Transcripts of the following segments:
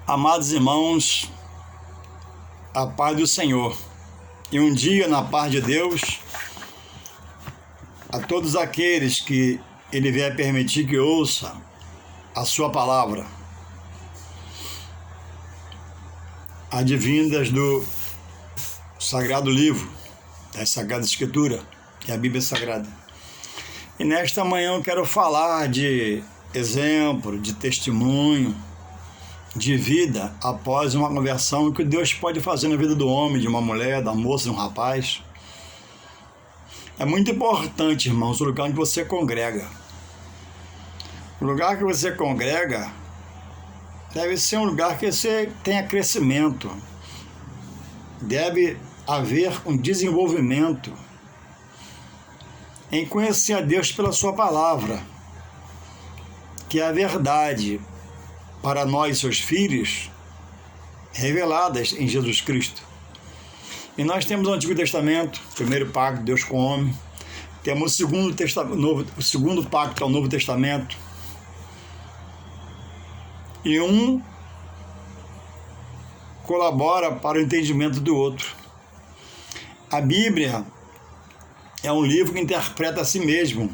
Amados irmãos, a paz do Senhor e um dia na paz de Deus a todos aqueles que Ele vier permitir que ouça a sua palavra, advindas do Sagrado Livro, da Sagrada Escritura, que é a Bíblia Sagrada. E nesta manhã eu quero falar de exemplo, de testemunho, de vida após uma conversão que Deus pode fazer na vida do homem, de uma mulher, da moça, de um rapaz. É muito importante, irmãos, o lugar onde você congrega. O lugar que você congrega deve ser um lugar que você tenha crescimento. Deve haver um desenvolvimento em conhecer a Deus pela sua palavra, que é a verdade para nós, seus filhos, reveladas em Jesus Cristo. E nós temos o Antigo Testamento, o primeiro pacto de Deus com o homem. Temos o segundo pacto, ao Novo Testamento. E um colabora para o entendimento do outro. A Bíblia é um livro que interpreta a si mesmo,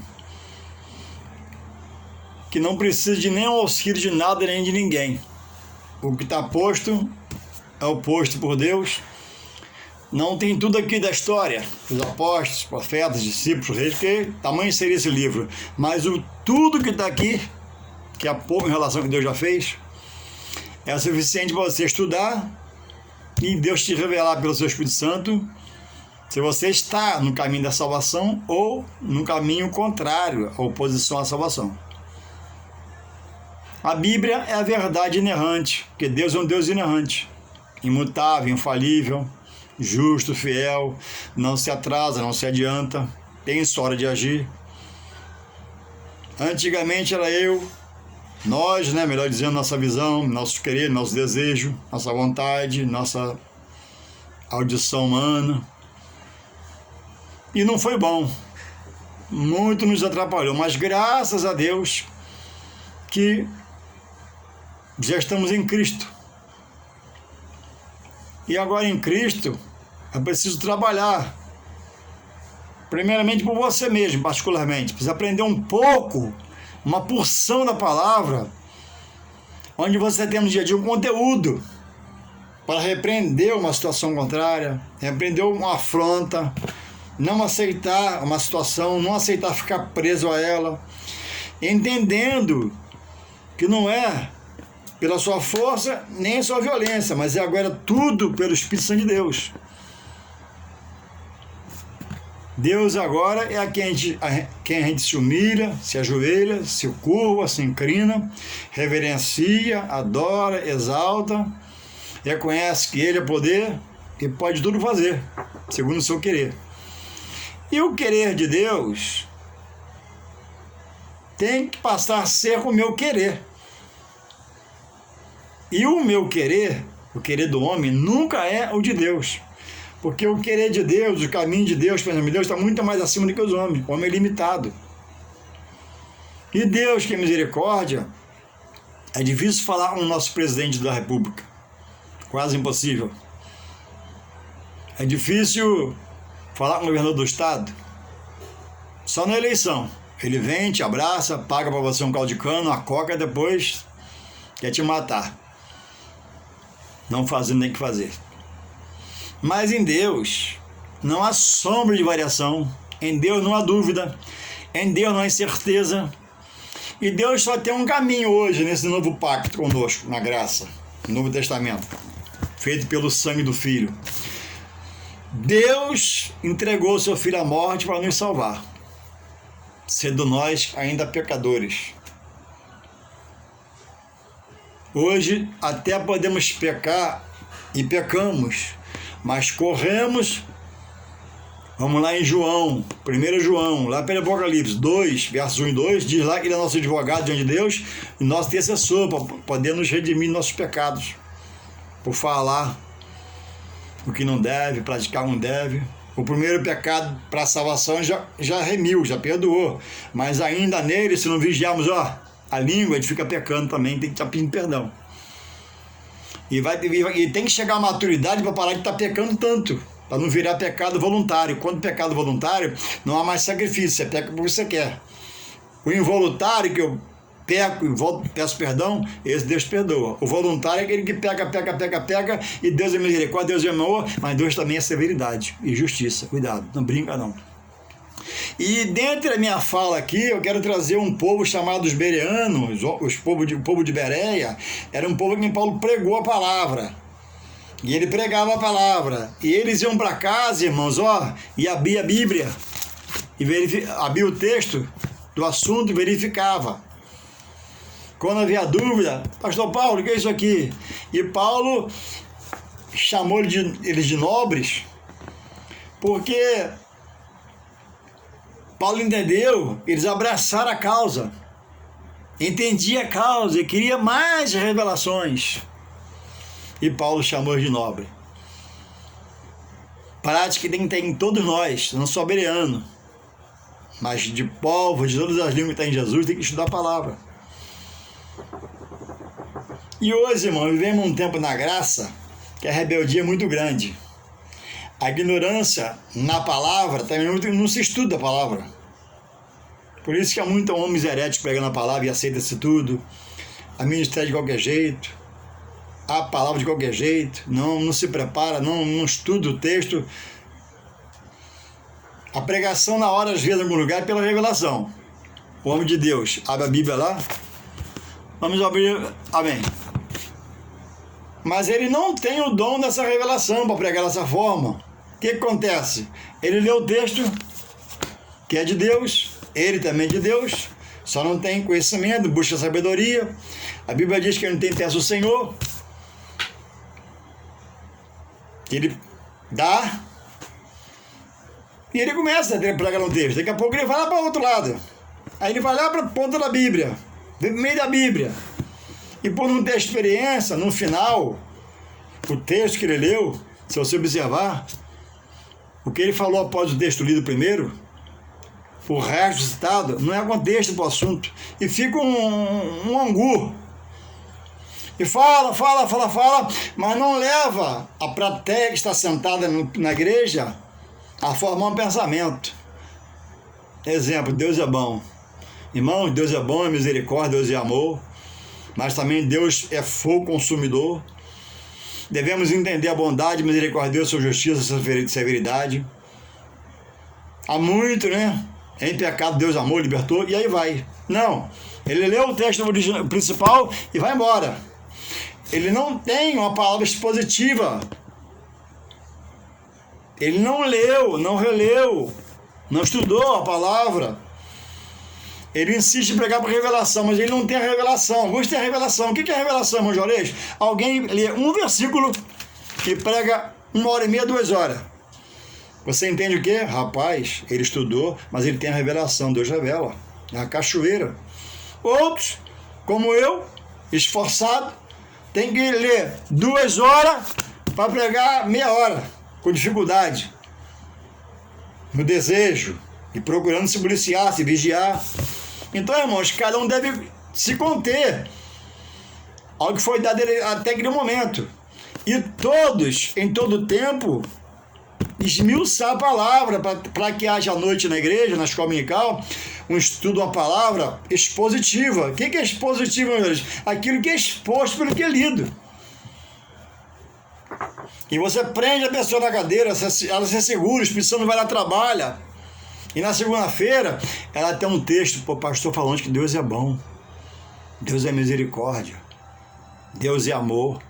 que não precisa de nenhum auxílio de nada nem de ninguém. O que está posto é o posto por Deus. Não tem tudo aqui da história, os apóstolos, profetas, discípulos, reis, que tamanho seria esse livro. Mas tudo que está aqui, que é pouco em relação ao que Deus já fez, é suficiente para você estudar e Deus te revelar pelo seu Espírito Santo se você está no caminho da salvação ou no caminho contrário, a oposição à salvação. A Bíblia é a verdade inerrante, porque Deus é um Deus inerrante, imutável, infalível, justo, fiel, não se atrasa, não se adianta, tem sua hora de agir. Antigamente era nós, melhor dizendo, nossa visão, nossos querer, nosso desejo, nossa vontade, nossa audição humana. E não foi bom, muito nos atrapalhou, mas graças a Deus que já estamos em Cristo. E agora em Cristo é preciso trabalhar, primeiramente por você mesmo, particularmente. Precisa aprender um pouco, uma porção da palavra, onde você tem no dia a dia um conteúdo para repreender uma situação contrária, repreender uma afronta, não aceitar uma situação, não aceitar ficar preso a ela, entendendo que não é pela sua força, nem sua violência, mas é agora tudo pelo Espírito Santo de Deus. Deus agora é a quem a gente se humilha, se ajoelha, se curva, se inclina, reverencia, adora, exalta, reconhece que Ele é poder e pode tudo fazer, segundo o seu querer. E o querer de Deus tem que passar a ser o meu querer. E o meu querer, o querer do homem, nunca é o de Deus. Porque o querer de Deus, o caminho de Deus, o pensamento de Deus, está muito mais acima do que os homens. O homem é limitado. E Deus, que é misericórdia, é difícil falar com o nosso presidente da República. Quase impossível. É difícil falar com o governador do estado. Só na eleição. Ele vem, te abraça, paga para você um caldo de cana, uma coca, depois quer te matar. Não fazendo nem o que fazer. Mas em Deus não há sombra de variação, em Deus não há dúvida, em Deus não há incerteza, e Deus só tem um caminho hoje nesse novo pacto conosco, na graça, no Novo Testamento, feito pelo sangue do Filho. Deus entregou o seu Filho à morte para nos salvar, sendo nós ainda pecadores. Hoje até podemos pecar e pecamos, mas corremos. Vamos lá em João, 1 João, lá pelo Apocalipse 2, versos 1 e 2, diz lá que ele é nosso advogado diante de Deus e nosso intercessor para poder nos redimir de nossos pecados, por falar o que não deve, praticar o que não deve. O primeiro pecado para a salvação já remiu, já perdoou, mas ainda nele, se não vigiarmos, a língua, a gente fica pecando também, tem que estar pedindo perdão. E tem que chegar à maturidade para parar de estar pecando tanto, para não virar pecado voluntário. Quando pecado voluntário, não há mais sacrifício, você peca porque você quer. O involuntário, que eu peco e volto, peço perdão, esse Deus perdoa. O voluntário é aquele que peca, e Deus é misericórdia, Deus é amor, mas Deus também é severidade e justiça. Cuidado, não brinca não. E dentro da minha fala aqui, eu quero trazer um povo chamado os bereanos, o povo de Bereia, era um povo que Paulo pregou a palavra. E ele pregava a palavra. E eles iam para casa, irmãos, e abria a Bíblia, e abria o texto do assunto e verificava. Quando havia dúvida, pastor Paulo, o que é isso aqui? E Paulo chamou eles de nobres, porque Paulo entendeu, eles abraçaram a causa, entendia a causa e queria mais revelações. E Paulo chamou de nobre. Prática que tem em todos nós, não só bereano, mas de povos, de todas as línguas que tem em Jesus, tem que estudar a palavra. E hoje, irmão, vivemos um tempo na graça que a rebeldia é muito grande. A ignorância na palavra também não se estuda a palavra. Por isso que há muito homens heréticos pregando a palavra e aceita-se tudo. A ministério de qualquer jeito. A palavra de qualquer jeito. Não se prepara, não estuda o texto. A pregação na hora, às vezes, em algum lugar, é pela revelação. O homem de Deus abre a Bíblia lá. Vamos abrir. Amém. Mas ele não tem o dom dessa revelação para pregar dessa forma. O que acontece? Ele lê o texto, que é de Deus, ele também é de Deus, só não tem conhecimento, busca sabedoria. A Bíblia diz que ele não tem peça do Senhor, que ele dá, e ele começa a pregar no texto. Daqui a pouco ele vai lá para o outro lado, aí ele vai lá para a ponta da Bíblia, no meio da Bíblia. E por não ter experiência, no final, o texto que ele leu, se você observar, o que ele falou após o texto lido primeiro, o resto citado, não é contexto para o assunto. E fica um angu. E fala, mas não leva a plateia que está sentada na igreja a formar um pensamento. Exemplo, Deus é bom. Irmãos, Deus é bom, é misericórdia, Deus é amor. Mas também Deus é fogo consumidor. Devemos entender a bondade, misericórdia de Deus, sua justiça, sua severidade. Há muito, né? Em pecado Deus amou, libertou, e aí vai. Não, ele leu o texto principal e vai embora. Ele não tem uma palavra expositiva. Ele não leu, não releu, não estudou a palavra. Ele insiste em pregar por revelação, mas ele não tem a revelação. Alguns têm a revelação. O que é a revelação, irmão Jorge? Alguém lê um versículo e prega 1h30, 2 horas. Você entende o quê? Rapaz, ele estudou, mas ele tem a revelação. Deus revela. É a cachoeira. Outros, como eu, esforçado, tem que ler 2 horas para pregar meia hora, com dificuldade, no desejo, e procurando se policiar, se vigiar. Então, irmãos, cada um deve se conter ao que foi dado até aquele momento. E todos, em todo tempo, esmiuçar a palavra, para que haja à noite na igreja, na escola dominical, um estudo, uma palavra expositiva. O que é expositivo, meu Deus? Aquilo que é exposto pelo que é lido. E você prende a pessoa na cadeira, ela se segura, o Espírito Santo vai lá, trabalha. E na segunda-feira, ela tem um texto para o pastor falando que Deus é bom, Deus é misericórdia, Deus é amor.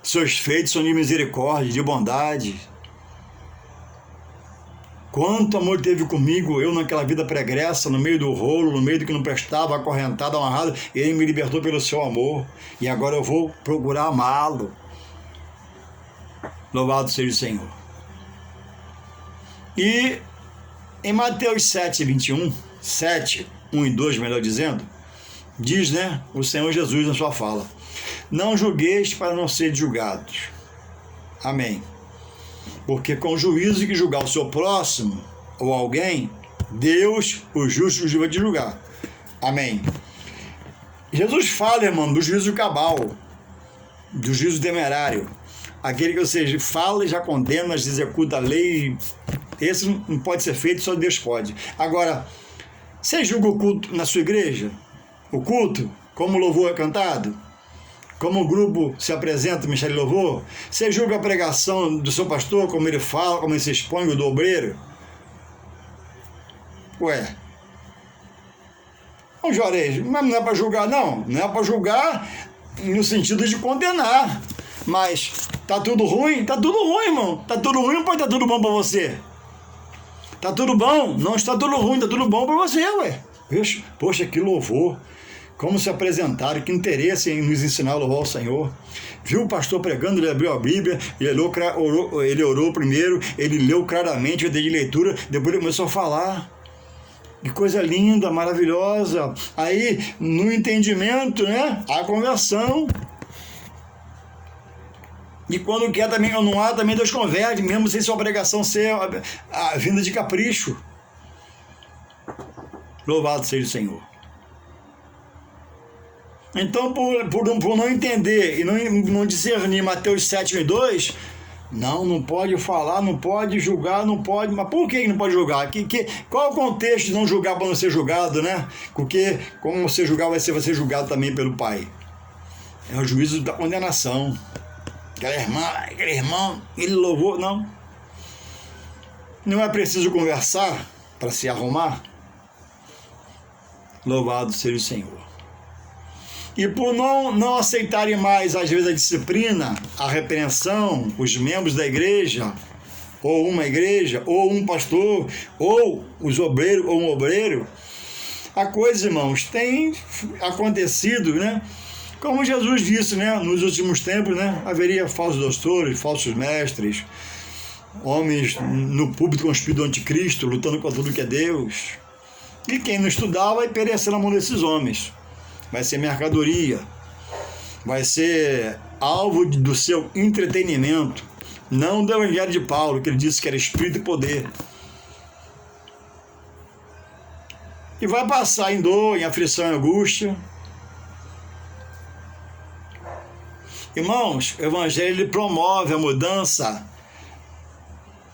Seus feitos são de misericórdia, de bondade. Quanto amor teve comigo, eu naquela vida pregressa, no meio do rolo, no meio do que não prestava, acorrentado, amarrado, ele me libertou pelo seu amor. E agora eu vou procurar amá-lo. Louvado seja o Senhor. E em Mateus 7:21, 7, 1 e 2, melhor dizendo, diz, né, o Senhor Jesus na sua fala: não julgueis para não ser julgados. Amém. Porque com o juízo que julgar o seu próximo ou alguém, Deus, o justo, vai te julgar. Amém. Jesus fala, irmão, do juízo cabal, do juízo temerário. Aquele que você fala e já condena, executa a lei. Esse não pode ser feito, só Deus pode. Agora, você julga o culto na sua igreja? O culto? Como o louvor é cantado? Como o grupo se apresenta, Michele Louvor? Você julga a pregação do seu pastor, como ele fala, como ele se expõe, o do obreiro? Ué. Não, Juarez, mas não é para julgar, não. Não é para julgar no sentido de condenar. Mas tá tudo ruim? Tá tudo ruim, irmão. Tá tudo ruim, não pode estar tudo bom para você. Tá tudo bom? Não está tudo ruim, tá tudo bom para você, ué. Poxa, que louvor. Como se apresentaram, que interesse em nos ensinar a louvar ao Senhor. Viu o pastor pregando, ele abriu a Bíblia, ele orou primeiro, ele leu claramente, eu dei de leitura, depois ele começou a falar. Que coisa linda, maravilhosa. Aí, no entendimento, né, a conversão. E quando quer também, não há, também Deus converte, mesmo sem sua pregação ser a vinda de capricho. Louvado seja o Senhor. Então, por não entender e não discernir Mateus 7:2, não pode falar, não pode julgar, não pode... Mas por que não pode julgar? Qual é o contexto de não julgar para não ser julgado, né? Porque como você julgar, vai ser julgado também pelo Pai. É o juízo da condenação. Aquele irmão, ele louvou, não. Não é preciso conversar para se arrumar. Louvado seja o Senhor. E por não aceitarem mais, às vezes, a disciplina, a repreensão, os membros da igreja, ou uma igreja, ou um pastor, ou os obreiros, ou um obreiro, a coisa, irmãos, tem acontecido, né? Como Jesus disse, né? Nos últimos tempos, né? Haveria falsos doutores, falsos mestres, homens no púlpito com o espírito do anticristo, lutando contra tudo que é Deus. E quem não estudar vai perecer na mão desses homens. Vai ser mercadoria, vai ser alvo do seu entretenimento, não do Evangelho de Paulo, que ele disse que era espírito e poder. E vai passar em dor, em aflição e angústia. Irmãos, o Evangelho ele promove a mudança.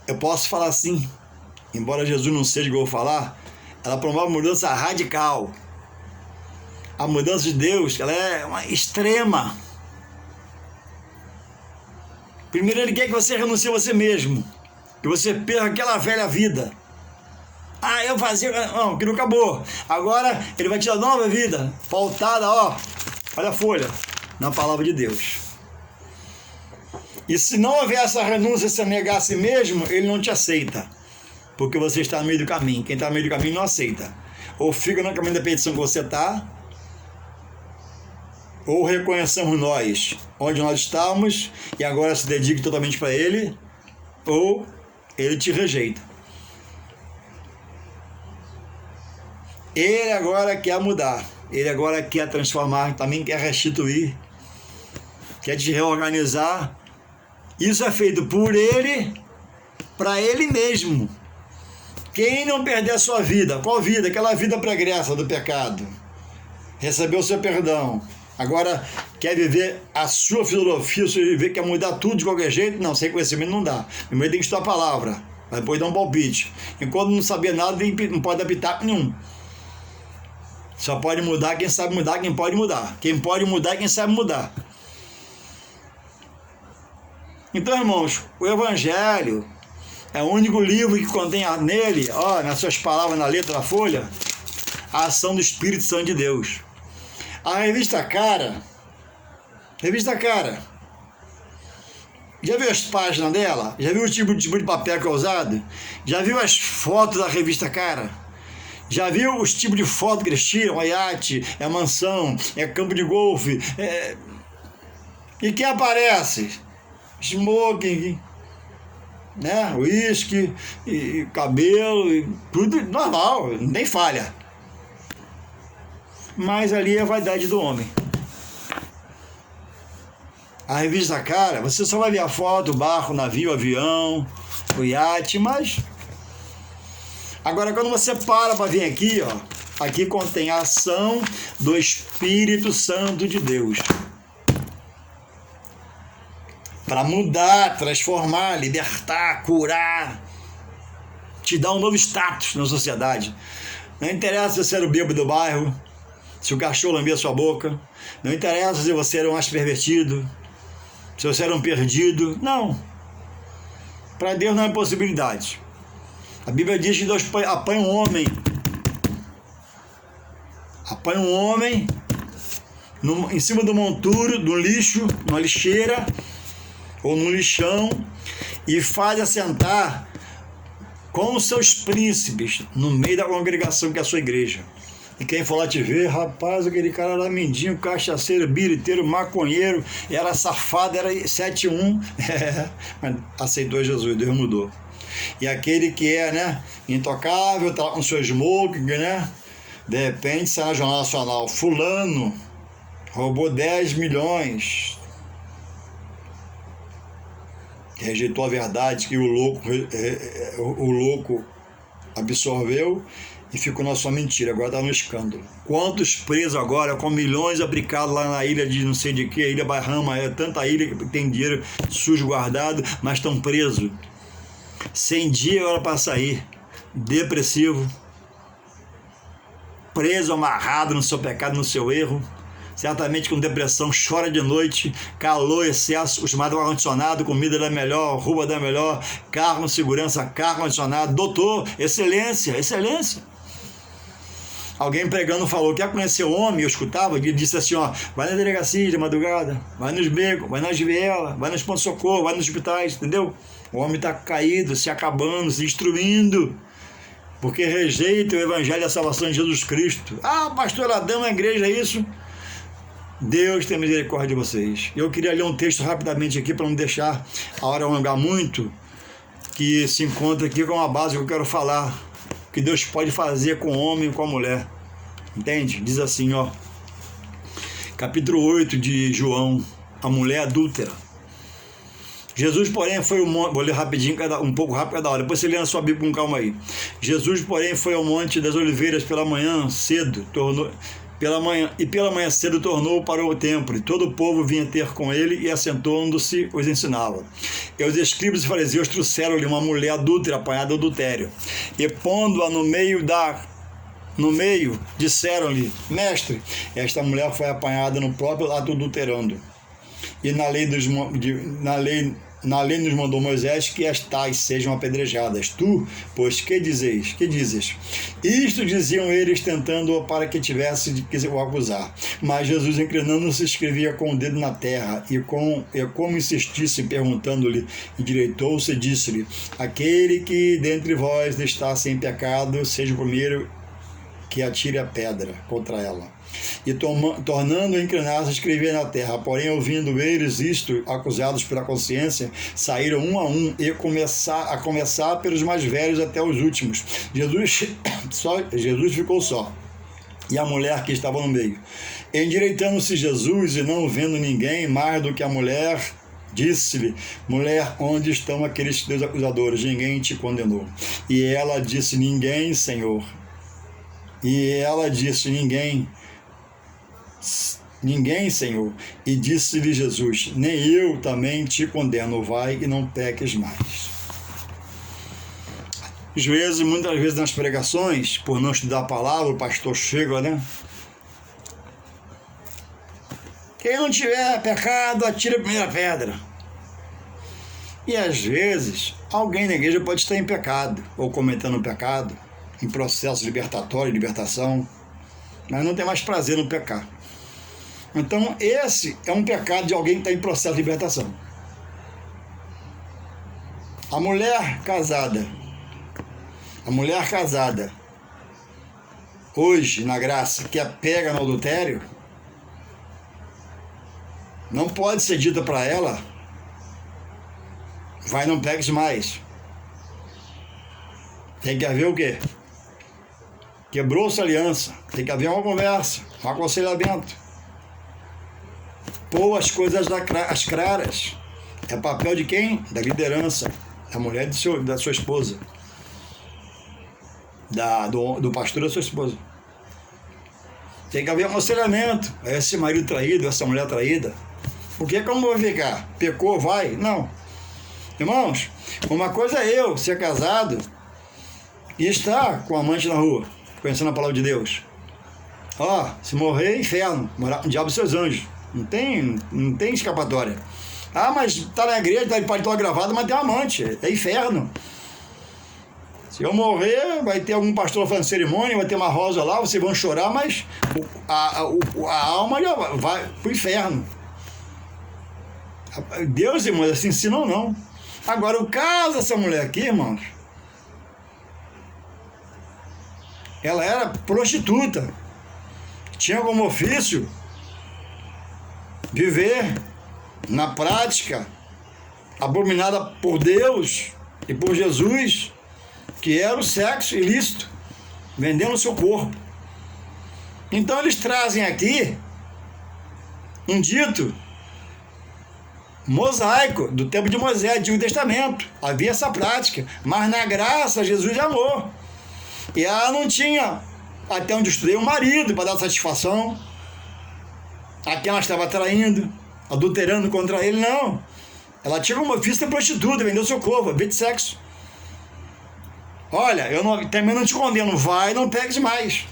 Eu posso falar assim, embora Jesus não seja o que eu vou falar, ela promove a mudança radical. A mudança de Deus, ela é uma extrema. Primeiro, ele quer que você renuncie a você mesmo, que você perca aquela velha vida. Eu fazia... Não, que não acabou. Agora, ele vai te dar nova vida, pautada, olha a folha, na palavra de Deus. E se não houver essa renúncia, se negar a si mesmo, ele não te aceita, porque você está no meio do caminho. Quem está no meio do caminho não aceita. Ou fica no caminho da petição que você está, ou reconhecemos nós onde nós estamos e agora se dedique totalmente para Ele, ou Ele te rejeita. Ele agora quer mudar, Ele agora quer transformar, também quer restituir, quer te reorganizar. Isso é feito por Ele, para Ele mesmo. Quem não perder a sua vida, qual vida? Aquela vida pregressa do pecado, recebeu o seu perdão. Agora, quer viver a sua filosofia, quer mudar tudo de qualquer jeito? Não, sem conhecimento não dá. Primeiro tem que estudar a palavra, vai depois dar um palpite. Enquanto não sabia nada, não pode dar pitaco nenhum. Só pode mudar quem sabe mudar, quem pode mudar. Quem pode mudar é quem sabe mudar. Então, irmãos, o Evangelho é o único livro que contém nele, nas suas palavras, na letra da folha, a ação do Espírito Santo de Deus. A revista Cara, já viu as páginas dela? Já viu o tipo de papel que é usado? Já viu as fotos da revista Cara? Já viu os tipos de fotos que eles tiram? É iate, é mansão, é campo de golfe. E quem aparece? Smoking, né? Uísque, e cabelo, e tudo normal, não tem falha. Mas ali é a vaidade do homem. A revista Cara, você só vai ver a foto, o barco, o navio, o avião, o iate, mas... Agora, quando você para vir aqui, aqui contém a ação do Espírito Santo de Deus para mudar, transformar, libertar, curar, te dar um novo status na sociedade. Não interessa se você era o bêbado do bairro, se o cachorro lambia sua boca, não interessa se você era um acho pervertido, se você era um perdido, não. Para Deus não é possibilidade. A Bíblia diz que Deus apanha um homem. Apanha um homem em cima do monturo, do lixo, numa lixeira ou num lixão, e faz assentar com os seus príncipes no meio da congregação que é a sua igreja. E quem for lá te ver, rapaz, aquele cara era mendinho, cachaceiro, biriteiro, maconheiro, era safado, era 7-1, mas aceitou Jesus, Deus mudou. E aquele que é, né, intocável, tá com seu smoking, né, de repente sai na Jornal Nacional, fulano roubou 10 milhões, rejeitou a verdade que o louco absorveu e ficou na sua mentira, agora está no escândalo. Quantos presos agora, com milhões aplicados lá na ilha de não sei de que, ilha Bahama, é tanta ilha que tem dinheiro sujo guardado, mas estão presos. 100 dias agora para sair, depressivo, preso, amarrado no seu pecado, no seu erro, certamente com depressão, chora de noite, calor, excesso, os chamados ar-condicionado, comida da melhor, roupa da melhor, carro com segurança, carro condicionado, doutor, excelência, excelência. Alguém pregando falou, quer conhecer o homem? Eu escutava, ele disse assim, ó, vai na delegacia de madrugada, vai nos becos, vai nas vielas, vai nos pontos de socorro, vai nos hospitais, entendeu? O homem está caído, se acabando, se destruindo, porque rejeita o evangelho da salvação de Jesus Cristo. Ah, pastor Adão, a igreja é isso? Deus tem misericórdia de vocês. Eu queria ler um texto rapidamente aqui para não deixar a hora alongar muito, que se encontra aqui com a base que eu quero falar, que Deus pode fazer com o homem e com a mulher. Entende? Diz assim, ó, capítulo 8 de João, a mulher adúltera. Jesus, porém, foi ao monte, vou ler rapidinho, um pouco rápido cada hora, depois você lê na sua Bíblia com calma aí. Jesus, porém, foi ao Monte das Oliveiras pela manhã cedo, pela manhã cedo tornou para o templo, e todo o povo vinha ter com ele, e assentando-se os ensinava. E os escribas e fariseus trouxeram-lhe uma mulher adúltera, apanhada em adultério, e pondo-a no meio, disseram-lhe, mestre, esta mulher foi apanhada no próprio ato adulterando. E na lei nos mandou Moisés que as tais sejam apedrejadas. Tu, pois, que dizes? Isto diziam eles, tentando-o para que tivesse de que o acusar. Mas Jesus, inclinando-se, escrevia com o dedo na terra, e como insistisse, perguntando-lhe, endireitou-se e disse-lhe, aquele que dentre vós está sem pecado, seja o primeiro que atire a pedra contra ela. E tornando a inclinar-se, escrevia na terra. Porém, ouvindo eles isto, acusados pela consciência, saíram um a um, e a começar pelos mais velhos até os últimos. Jesus ficou só, e a mulher que estava no meio. Endireitando-se Jesus, e não vendo ninguém mais do que a mulher, disse-lhe, mulher, onde estão aqueles teus acusadores? Ninguém te condenou. E ela disse, ninguém, Senhor. E ela disse, ninguém, Senhor. E disse-lhe Jesus, nem eu também te condeno, vai e não peques mais. Muitas vezes nas pregações, por não estudar a palavra, o pastor chega, né? Quem não tiver pecado, atira a primeira pedra. E às vezes, alguém na igreja pode estar em pecado, ou cometendo um pecado, em processo libertatório, libertação, mas não tem mais prazer no pecar. Então, esse é um pecado de alguém que está em processo de libertação. A mulher casada, hoje, na graça, que é pega no adultério, não pode ser dita para ela, vai, não pegues mais. Tem que haver o quê? Quebrou-se a aliança, tem que haver uma conversa, um aconselhamento. Pôr as coisas às claras. É papel de quem? Da liderança, da mulher da sua esposa, do pastor da sua esposa. Tem que haver um aconselhamento. Esse marido traído, essa mulher traída. Porque como vai ficar? Pecou, vai? Não. Irmãos, uma coisa é eu ser casado e estar com a amante na rua, conhecendo a palavra de Deus. Ó, se morrer, inferno, morar com o diabo e seus anjos. Não tem escapatória. Ah, mas tá na igreja, tá de paletó gravado, mas tem um amante. É inferno. Se eu morrer, vai ter algum pastor fazendo cerimônia, vai ter uma rosa lá, vocês vão chorar, mas a alma já vai pro inferno. Deus, irmãos, assim ensina ou não. Agora, o caso dessa mulher aqui, irmãos, ela era prostituta. Tinha como ofício viver na prática abominada por Deus e por Jesus, que era o sexo ilícito, vendendo o seu corpo. Então eles trazem aqui um dito mosaico do tempo de Moisés, Antigo Testamento. Havia essa prática, mas na graça Jesus amou. E ela não tinha até onde destruir o marido para dar satisfação a quem ela estava traindo, adulterando contra ele, não. Ela tinha como ofício de prostituta, vendeu seu corpo, vida de sexo. Olha, também não te condeno, vai, não pegues mais.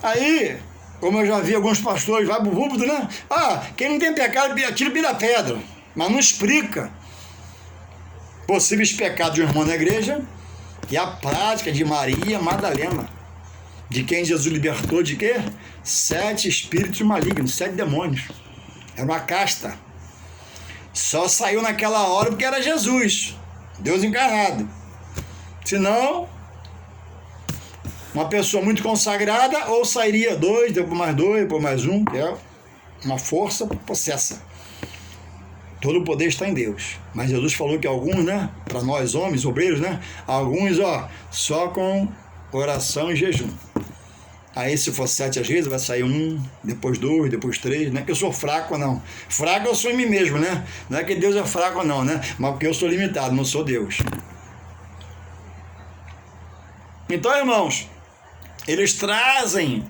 Aí, como eu já vi alguns pastores, vai pro púlpito, né? Ah, quem não tem pecado, tira a pedra. Mas não explica possíveis pecados de um irmão da igreja e a prática de Maria Madalena, de quem Jesus libertou de quê? 7 espíritos malignos, 7 demônios. Era uma casta. Só saiu naquela hora porque era Jesus, Deus encarnado. Senão, uma pessoa muito consagrada, ou sairia 2, depois mais 2, depois mais 1, que é uma força possessa. Todo o poder está em Deus. Mas Jesus falou que alguns, né, para nós homens, obreiros, né, alguns, só com oração e jejum. Aí se for 7 às vezes, vai sair 1, depois 2, depois 3, não é que eu sou fraco, não. Fraco eu sou em mim mesmo, né? Não é que Deus é fraco, não, né? Mas porque eu sou limitado, não sou Deus. Então, irmãos, eles trazem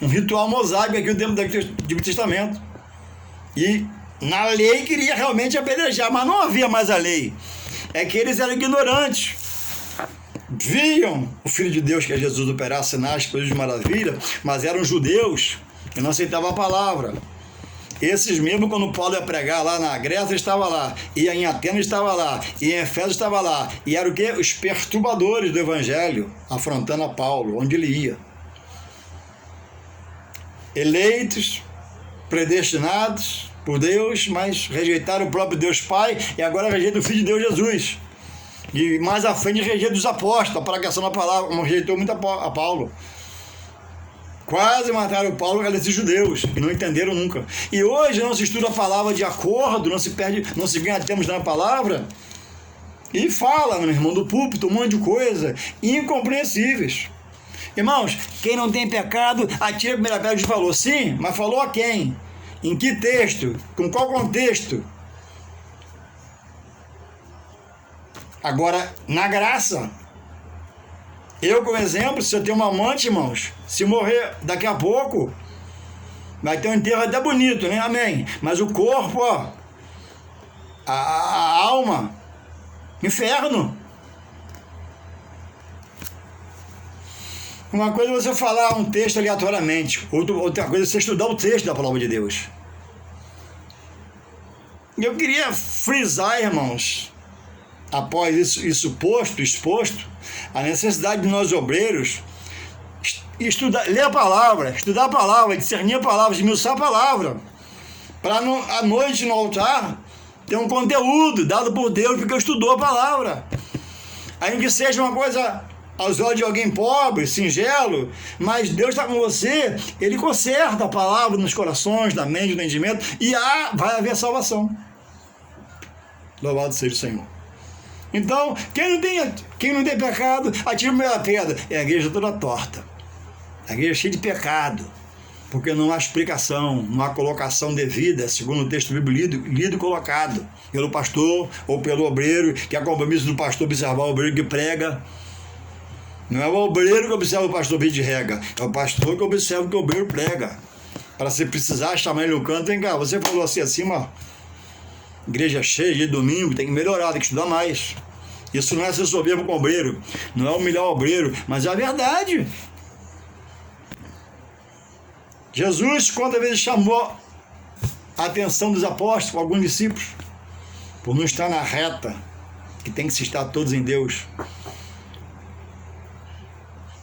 um ritual mosaico aqui dentro do Antigo Testamento. E na lei queria realmente apedrejar, mas não havia mais a lei. É que eles eram ignorantes. Viam o Filho de Deus, que é Jesus, operar sinais, coisas de maravilha, mas eram judeus que não aceitavam a palavra. Esses mesmo, quando Paulo ia pregar lá na Grécia, estava lá, e em Atenas estava lá, e em Efésios estava lá, e eram o quê? Os perturbadores do Evangelho, afrontando a Paulo, onde ele ia. Eleitos, predestinados por Deus, mas rejeitaram o próprio Deus Pai, e agora rejeitam o Filho de Deus Jesus. E mais à frente rejeita os apóstolos, a pregação da palavra, como rejeitou muito a Paulo. Quase mataram o Paulo por causa desses judeus, que não entenderam nunca. E hoje não se estuda a palavra de acordo, não se ganha termos na palavra. E fala, meu irmão, do púlpito, um monte de coisa, incompreensíveis. Irmãos, quem não tem pecado, atira a primeira pedra. Jesus falou, sim, mas falou a quem? Em que texto? Com qual contexto? Agora, na graça, eu, como exemplo, se eu tenho uma amante, irmãos, se morrer daqui a pouco, vai ter um enterro até bonito, né? Amém. Mas o corpo, a alma, inferno. Uma coisa é você falar um texto aleatoriamente, outra coisa é você estudar o texto da palavra de Deus. E eu queria frisar, irmãos, após isso exposto, a necessidade de nós obreiros ler a palavra, estudar a palavra, discernir a palavra, esmiuçar a palavra, para à noite no altar ter um conteúdo dado por Deus porque estudou a palavra. Ainda que seja uma coisa aos olhos de alguém pobre, singelo, mas Deus está com você, Ele conserta a palavra nos corações, na mente, no entendimento, e vai haver salvação. Louvado seja o Senhor. Então, quem não tem pecado, atira a primeira pedra. É a igreja toda torta. A igreja cheia de pecado. Porque não há explicação, não há colocação devida, segundo o texto bíblico lido e colocado pelo pastor ou pelo obreiro, que é compromisso do pastor observar o obreiro que prega. Não é o obreiro que observa o pastor vir de rega, é o pastor que observa o que o obreiro prega. Para se precisar chamar ele no canto, vem cá, você falou assim acima, igreja cheia de domingo, tem que melhorar, tem que estudar mais. Isso não é ser soberbo com o obreiro, não é humilhar o obreiro, mas é a verdade. Jesus, quantas vezes chamou a atenção dos apóstolos, alguns discípulos, por não estar na reta, que tem que se estar todos em Deus.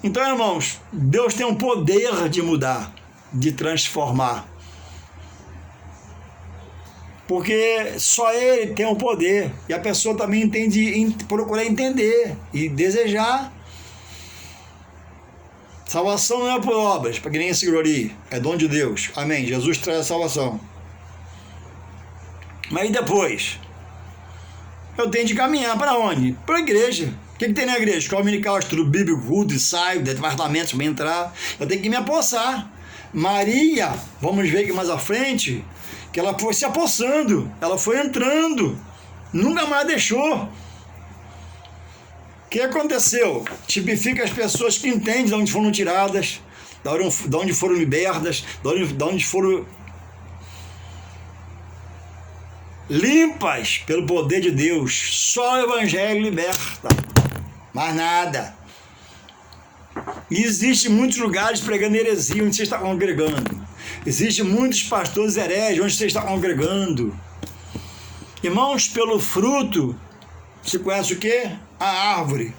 Então, irmãos, Deus tem um poder de mudar, de transformar. Porque só Ele tem o poder. E a pessoa também tem de procurar entender e desejar. Salvação não é por obras, para que ninguém se glorie. É dom de Deus. Amém. Jesus traz a salvação. Mas e depois? Eu tenho de caminhar para onde? Para a igreja. O que tem na igreja? Escola dominical, estudo bíblico, culto, ensaio, departamentos para entrar. Eu tenho que me apossar. Maria, vamos ver aqui mais à frente, que ela foi se apossando, ela foi entrando, nunca mais deixou. O que aconteceu? Tipifica as pessoas que entendem de onde foram tiradas, de onde foram libertas, de onde foram limpas pelo poder de Deus. Só o Evangelho liberta, mais nada. E existem muitos lugares pregando heresia onde você está congregando. Existem muitos pastores hereges onde você está congregando. Irmãos, pelo fruto, você conhece o quê? A árvore.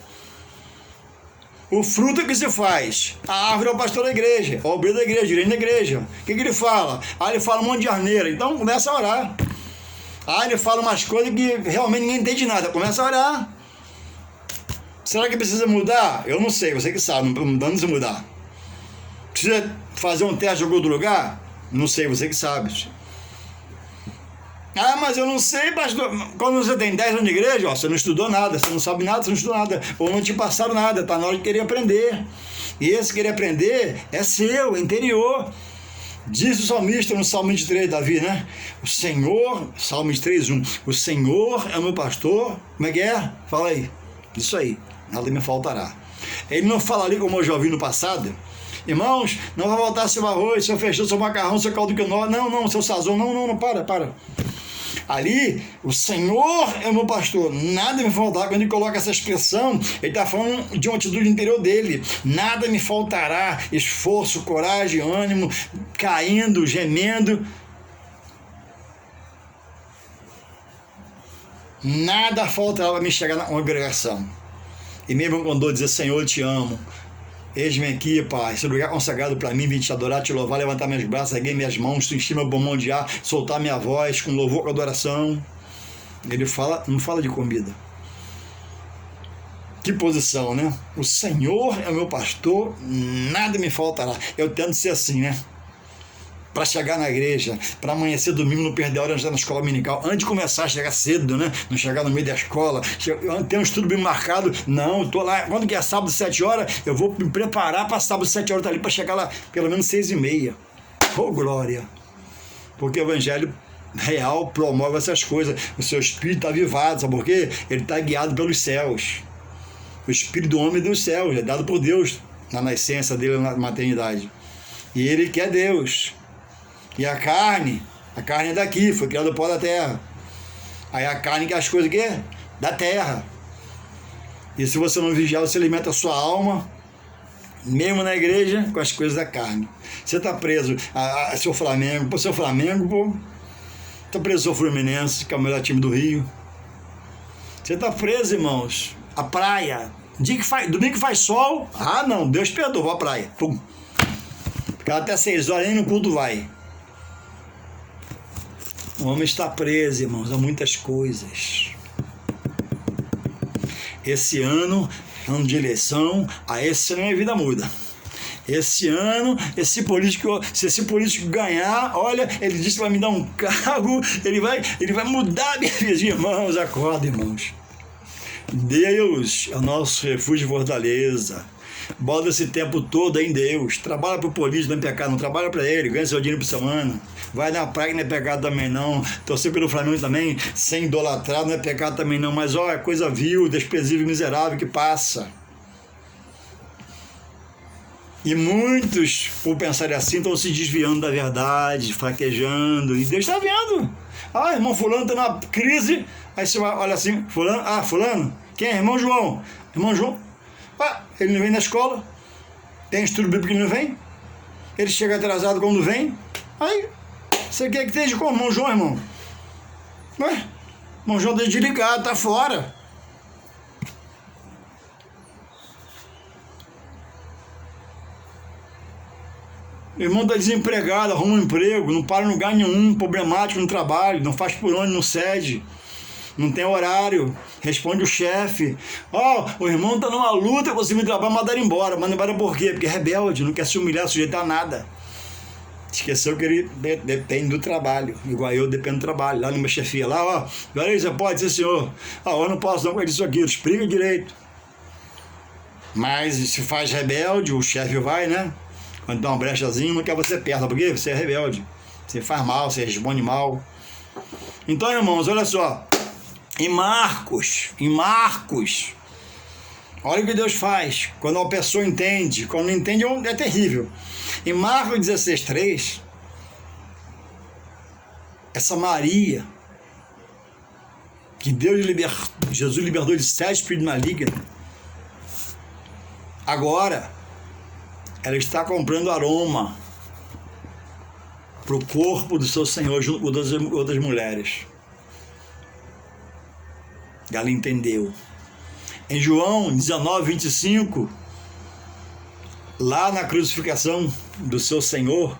O fruto que se faz. A árvore é o pastor da igreja, o obreiro da igreja, o direito da igreja. O que ele fala? Ele fala um monte de arneira. Então começa a orar. Ele fala umas coisas que realmente ninguém entende nada. Começa a orar. Será que precisa mudar? Eu não sei, você que sabe, não precisa mudar. Precisa fazer um teste em algum outro lugar? Não sei, você que sabe. Mas eu não sei, pastor. Quando você tem 10 anos de igreja, você não estudou nada, você não sabe nada, você não estudou nada, ou não te passaram nada, está na hora de querer aprender. E esse querer aprender é seu, é interior. Diz o salmista no Salmo 23, Davi, né? O Senhor, Salmo 23, 1, o Senhor é o meu pastor. Como é que é? Fala aí. Isso aí, nada me faltará. Ele não fala ali como eu já ouvi no passado. Irmãos, não vai faltar seu arroz, seu feijão, seu macarrão, seu caldo quinoa. Não, seu sazon. Não, para. Ali, o Senhor é o meu pastor, nada me faltará. Quando ele coloca essa expressão, ele está falando de uma atitude interior dele. Nada me faltará, esforço, coragem, ânimo, caindo, gemendo. Nada faltará para me chegar na congregação. E mesmo quando eu dizer, Senhor, eu te amo, eis-me aqui, Pai, esse lugar consagrado para mim, vim te adorar, te louvar, levantar meus braços, erguer minhas mãos, encher meu pulmão de ar, soltar minha voz com louvor, com adoração. Ele fala, não fala de comida. Que posição, né? O Senhor é o meu pastor, nada me faltará. Eu tento ser assim, né? Para chegar na igreja, para amanhecer domingo, não perder a hora de estar na escola dominical, antes de começar a chegar cedo, né? Não chegar no meio da escola, tem um estudo bem marcado, não, eu tô lá, quando que é sábado, 7 horas, eu vou me preparar para sábado, 7 horas, tá ali para chegar lá, pelo menos 6h30. Oh, glória! Porque o evangelho real promove essas coisas, o seu espírito está avivado, sabe por quê? Ele está guiado pelos céus. O espírito do homem dos céus, é dado por Deus, na nascença dele, na maternidade. E ele que é Deus. E a carne é daqui, foi criada do pó da terra. Aí a carne que é as coisas que é da terra. E se você não vigiar, você alimenta a sua alma, mesmo na igreja, com as coisas da carne. Você está preso a seu Flamengo, está preso ao Fluminense, que é o melhor time do Rio. Você está preso, irmãos, à praia. Domingo que faz sol, não, Deus perdoa, vou à praia. Pum. Ficar até 6 horas, nem no culto vai. O homem está preso, irmãos, a muitas coisas. Esse ano de eleição, esse ano a vida muda. Esse ano, se esse político ganhar, olha, ele disse que vai me dar um cargo, ele vai mudar a minha vida. Irmãos, acorda, irmãos. Deus é o nosso refúgio e fortaleza. Bota esse tempo todo em Deus. Trabalha para o político, não é pecado, não trabalha para ele, ganha seu dinheiro por semana. Vai na praia, não é pecado também não. Torcer pelo Flamengo também, sem idolatrar, não é pecado também não. Mas é coisa vil, desprezível, miserável que passa. E muitos, por pensarem assim, estão se desviando da verdade, fraquejando, e Deus está vendo. Ah, irmão fulano está numa crise, aí você vai, olha assim, fulano, quem é? Irmão João. Irmão João, ele não vem na escola, tem estudo bíblico que ele não vem, ele chega atrasado quando vem, aí, você quer que esteja com o irmão João, irmão? Ué, irmão João está desligado, está fora. O irmão está desempregado, arruma um emprego, não para em lugar nenhum, problemático no trabalho, não faz por onde, não cede, não tem horário, responde o chefe. O irmão está numa luta, conseguiu trabalhar, mandaram embora. Manda embora por quê? Porque é rebelde, não quer se humilhar, sujeitar a nada. Esqueceu que ele depende do trabalho, igual eu dependo do trabalho. Lá numa chefia, lá, agora você pode ser senhor. Eu não posso não com isso aqui, explica direito. Mas se faz rebelde, o chefe vai, né? Quando dá uma brechazinha, não quer você perto, porque você é rebelde. Você faz mal, você responde mal. Então, irmãos, olha só. Em Marcos, olha o que Deus faz. Quando uma pessoa entende, quando não entende é terrível. Em Marcos 16:3, essa Maria, que Jesus libertou de 7 espíritos malignos, agora ela está comprando aroma para o corpo do seu Senhor junto com outras mulheres. Ela entendeu. Em João 19:25, lá na crucificação do seu Senhor,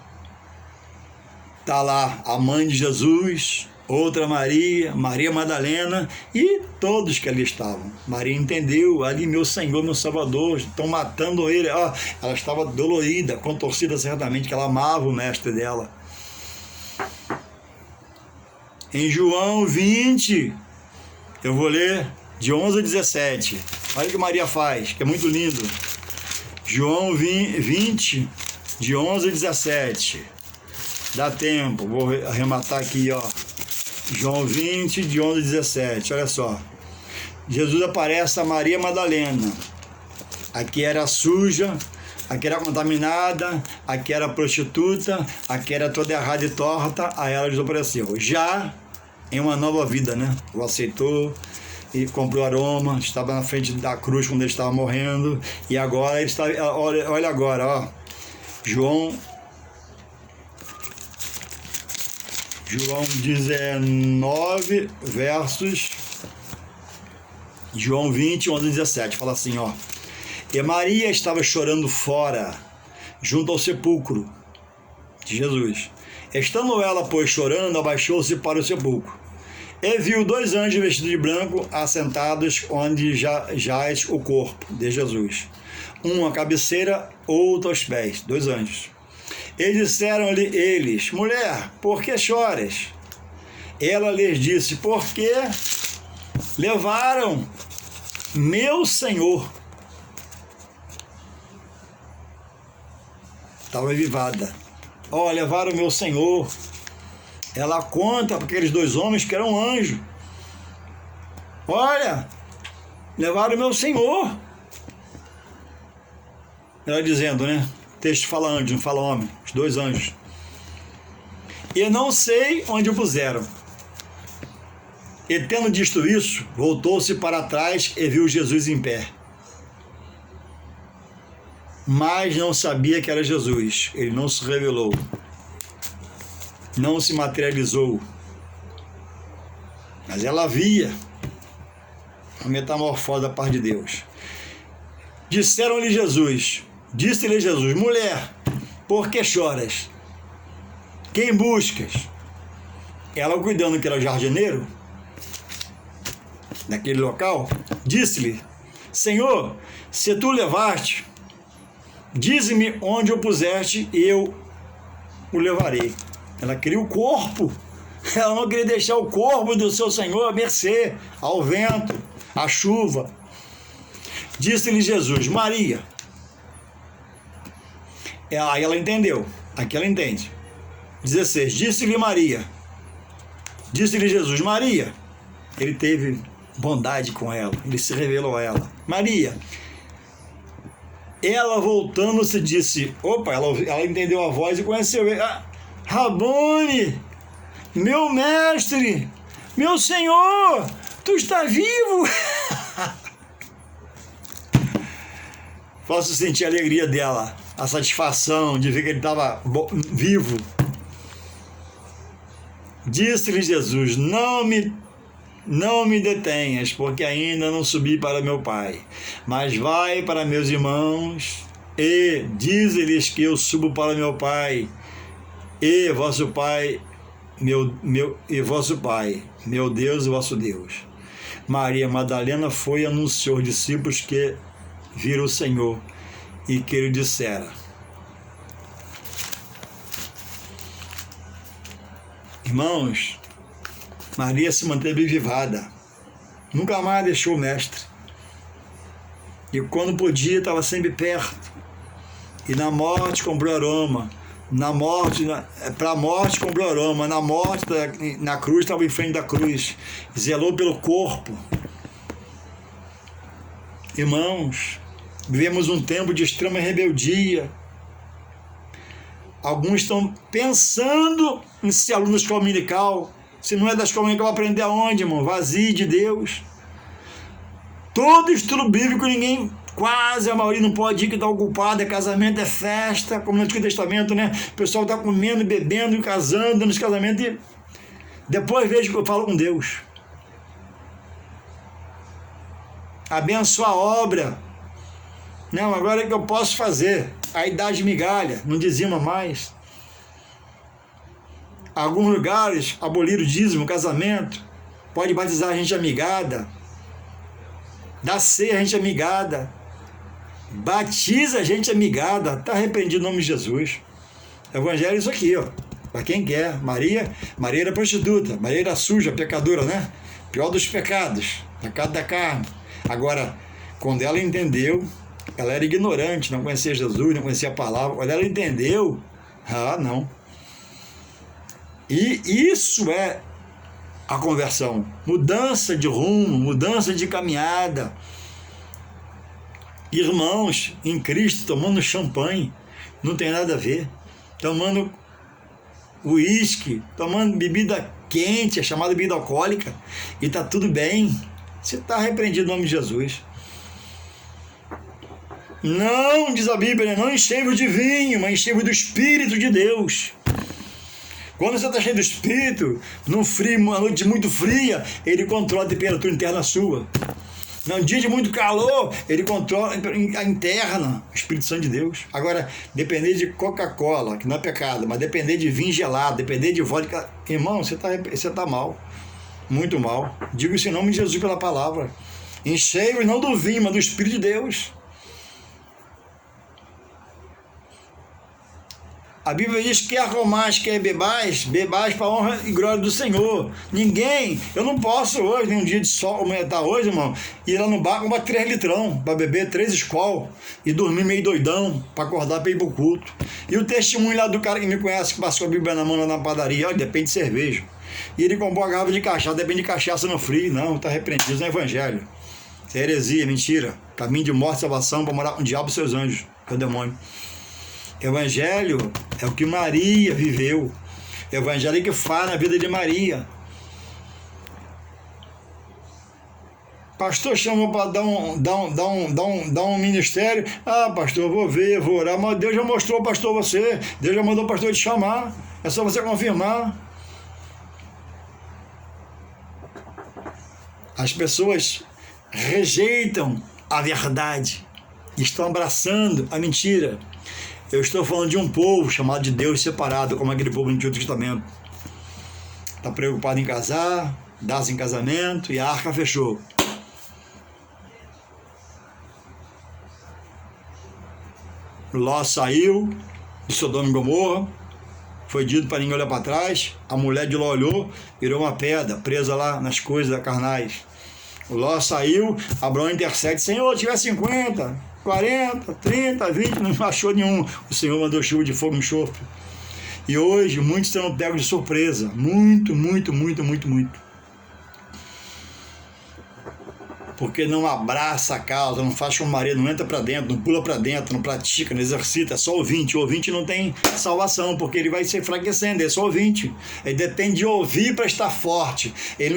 está lá a mãe de Jesus, outra Maria, Maria Madalena e todos que ali estavam. Maria entendeu, ali meu Senhor, meu Salvador, estão matando ele. Ela estava dolorida, contorcida certamente, que ela amava o mestre dela. Em João 20, eu vou ler de 11 a 17. Olha o que Maria faz, que é muito lindo. João 20, de 11 a 17. Dá tempo, vou arrematar aqui, ó. João 20, de 11 a 17, olha só. Jesus aparece a Maria Madalena. Aqui era suja, aqui era contaminada, aqui era prostituta, aqui era toda errada e torta, a ela desapareceu. Já em uma nova vida, né? O aceitou e comprou aroma, estava na frente da cruz quando ele estava morrendo, e agora ele está, olha agora, ó. João 19, versos João 20, 11 e 17, fala assim, ó. E Maria estava chorando fora, junto ao sepulcro de Jesus. Estando ela, pois, chorando, abaixou-se para o sepulcro. E viu 2 anjos vestidos de branco, assentados onde jaz o corpo de Jesus. Um à cabeceira, outro aos pés, 2 anjos. E disseram-lhe eles, mulher, por que choras? Ela lhes disse, porque levaram meu Senhor. Estava avivada. Levaram meu Senhor. Ela conta para aqueles 2 homens que eram anjos. Olha, levaram meu Senhor. Ela dizendo, né? O texto fala anjo, não fala homem. Os 2 anjos. E não sei onde o puseram. E tendo dito isso, voltou-se para trás e viu Jesus em pé. Mas não sabia que era Jesus. Ele não se revelou. Não se materializou. Mas ela via a metamorfose da parte de Deus. Disse-lhe Jesus, mulher, por que choras? Quem buscas? Ela, cuidando que era jardineiro, naquele local, disse-lhe, Senhor, se tu levaste, dize-me onde o puseste e eu o levarei. Ela queria o corpo. Ela não queria deixar o corpo do seu Senhor à mercê, ao vento, à chuva. Disse-lhe Jesus, Maria. Aí ela entendeu. Aqui ela entende. 16. Disse-lhe Maria. Disse-lhe Jesus, Maria. Ele teve bondade com ela. Ele se revelou a ela. Maria. Ela voltando-se disse, opa, ela entendeu a voz e conheceu ele. Ah, Rabone, meu mestre, meu senhor, tu está vivo? Posso sentir a alegria dela, a satisfação de ver que ele estava vivo. Disse-lhe Jesus, não me detenhas, porque ainda não subi para meu Pai, mas vai para meus irmãos e dize-lhes que eu subo para meu Pai e vosso Pai, vosso Pai, meu Deus e vosso Deus. Maria Madalena foi e anunciou aos discípulos que viram o Senhor e que ele dissera. Irmãos, Maria se manteve vivada, nunca mais deixou o mestre. E quando podia, estava sempre perto. E na morte comprou aroma. Para a morte comprou aroma. Na morte, na cruz, estava em frente da cruz. Zelou pelo corpo. Irmãos, vivemos um tempo de extrema rebeldia. Alguns estão pensando em ser aluno da escola dominical. Se não é da escola dominical, vai aprender aonde, irmão? Vazio de Deus. Todo estudo bíblico, ninguém, quase a maioria não pode ir, que está ocupado, é casamento, é festa, como no Antigo Testamento, né? O pessoal está comendo, bebendo, casando nos casamentos e depois vejo que eu falo com Deus. Abençoa a obra. Não, agora é que eu posso fazer. A idade migalha, não dizima mais. Alguns lugares aboliram o dízimo, casamento. Pode batizar a gente amigada. Dá ceia a gente amigada. Batiza a gente amigada. Está arrependido em nome de Jesus. Evangelho é isso aqui, ó. Para quem quer. Maria era prostituta. Maria era suja, pecadora, né? Pior dos pecados. Pecado da carne. Agora, quando ela entendeu, ela era ignorante, não conhecia Jesus, não conhecia a palavra. Quando ela entendeu, não. E isso é a conversão. Mudança de rumo, mudança de caminhada. Irmãos em Cristo tomando champanhe, não tem nada a ver. Tomando uísque, tomando bebida quente, é chamada bebida alcoólica, e está tudo bem. Você está arrependido em nome de Jesus. Não, diz a Bíblia, não enchei-vos de vinho, mas enchei-vos do Espírito de Deus. Quando você está cheio do Espírito, num frio, uma noite muito fria, ele controla a temperatura interna sua. Num dia de muito calor, ele controla a interna, o Espírito Santo de Deus. Agora, depender de Coca-Cola, que não é pecado, mas depender de vinho gelado, depender de vodka, irmão, você está mal, muito mal. Digo isso em nome de Jesus pela palavra. Enchei-vos não do vinho, mas do Espírito de Deus. A Bíblia diz que quer comais, quer bebais para a honra e glória do Senhor. Ninguém, eu não posso hoje, nem um dia de sol, como está hoje, irmão, ir lá no bar comprar 3 litrão, para beber 3 Skol e dormir meio doidão, para acordar para ir para o culto. E o testemunho lá do cara que me conhece, que passou a Bíblia na mão lá na padaria, olha, depende de cerveja. E ele comprou a garrafa de cachaça, depende de cachaça no frio. Não, está repreendido no Evangelho. Isso é heresia, mentira. Caminho de morte e salvação para morar com o diabo e seus anjos, que é o demônio. Evangelho é o que Maria viveu. Evangelho é o que faz na vida de Maria. Pastor chamou para dar um ministério. Ah, pastor, eu vou ver, vou orar. Mas Deus já mostrou, pastor, você. Deus já mandou o pastor te chamar. É só você confirmar. As pessoas rejeitam a verdade. Estão abraçando a mentira. Eu estou falando de um povo chamado de Deus separado, como aquele povo no Antigo Testamento. Está preocupado em casar, dar-se em casamento e a arca fechou. Ló saiu de Sodoma e Gomorra, foi dito para ninguém olhar para trás. A mulher de Ló olhou, virou uma pedra presa lá nas coisas carnais. O Ló saiu, Abraão intercede: Senhor, se tiver 50, 40, 30, 20, não achou nenhum. O Senhor mandou chuva de fogo e enxofre. E hoje muitos estão pegos de surpresa. Muito. porque não abraça a causa, não faz como Maria, não entra para dentro, não pula para dentro, não pratica, não exercita, é só ouvinte. O ouvinte não tem salvação, porque ele vai se enfraquecendo, é só ouvinte. Ele depende de ouvir para estar forte. Ele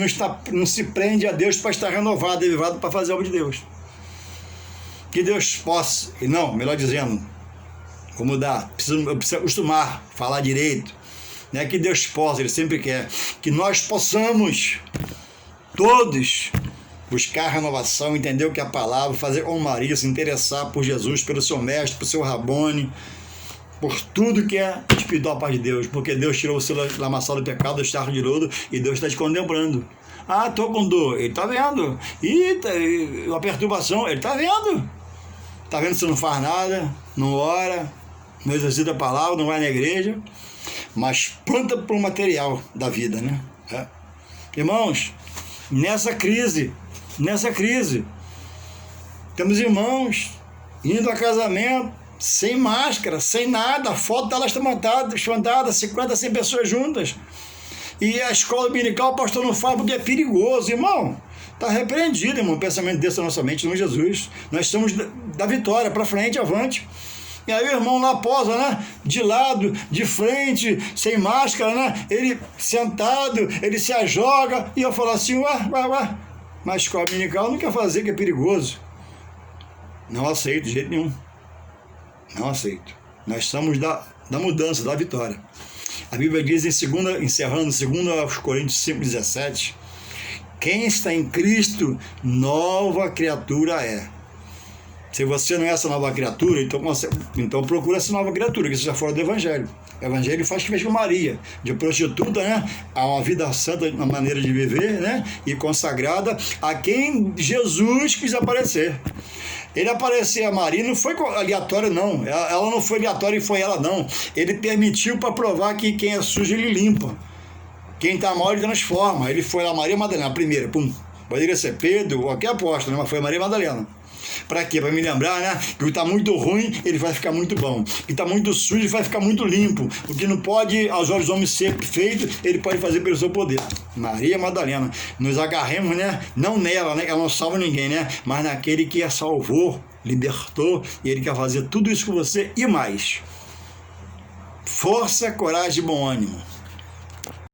não se prende a Deus para estar renovado, elevado para fazer a obra de Deus. Que Deus possa, e não, melhor dizendo, vou mudar, eu preciso acostumar, falar direito, né? Que Deus possa, Ele sempre quer, que nós possamos, todos, buscar renovação, entender o que é a palavra, fazer como Maria, se interessar por Jesus, pelo seu mestre, pelo seu Rabone, por tudo que é espiritual a paz de Deus, porque Deus tirou o seu lamaçal do pecado, do charco de lodo, e Deus está te contemplando. Ah, estou com dor, Ele está vendo. E a perturbação, Ele está vendo. Está vendo que você não faz nada, não ora, não exercita a palavra, não vai na igreja, mas planta para o material da vida, né? É. Irmãos, nessa crise, temos irmãos indo a casamento, sem máscara, sem nada, a foto delas está espantada, 50, 100 pessoas juntas. E a escola dominical, o pastor não fala porque é perigoso, irmão. Está repreendido, irmão, o pensamento desse na nossa mente, no Jesus. Nós estamos da vitória, para frente, avante. E aí o irmão lá posa, né? De lado, de frente, sem máscara, né? Ele sentado, ele se ajoga. E eu falo assim, ué. Mas escola dominical não quer fazer, que é perigoso. Não aceito de jeito nenhum. Não aceito. Nós estamos da mudança, da vitória. A Bíblia diz, encerrando 2 Coríntios 5,17, quem está em Cristo, nova criatura é. Se você não é essa nova criatura, então procura essa nova criatura, que seja fora do Evangelho. O Evangelho faz que fez com Maria, de prostituta, né, a uma vida santa, uma maneira de viver, né, e consagrada a quem Jesus quis aparecer. Ele aparecer a Maria não foi aleatório, não. Ela não foi aleatória e foi ela, não. Ele permitiu para provar que quem é sujo ele limpa. Quem está mal ele transforma. Ele foi a Maria Madalena, a primeira, pum. Poderia ser Pedro, qualquer apóstolo, né? Mas foi a Maria Madalena. Para quê? Para me lembrar, né? Que o que está muito ruim, ele vai ficar muito bom. O que está muito sujo, ele vai ficar muito limpo. O que não pode, aos olhos dos homens, ser feito, ele pode fazer pelo seu poder. Maria Madalena. Nos agarremos, né? Não nela, né? Ela não salva ninguém, né? Mas naquele que a salvou, libertou, e ele quer fazer tudo isso com você e mais. Força, coragem e bom ânimo.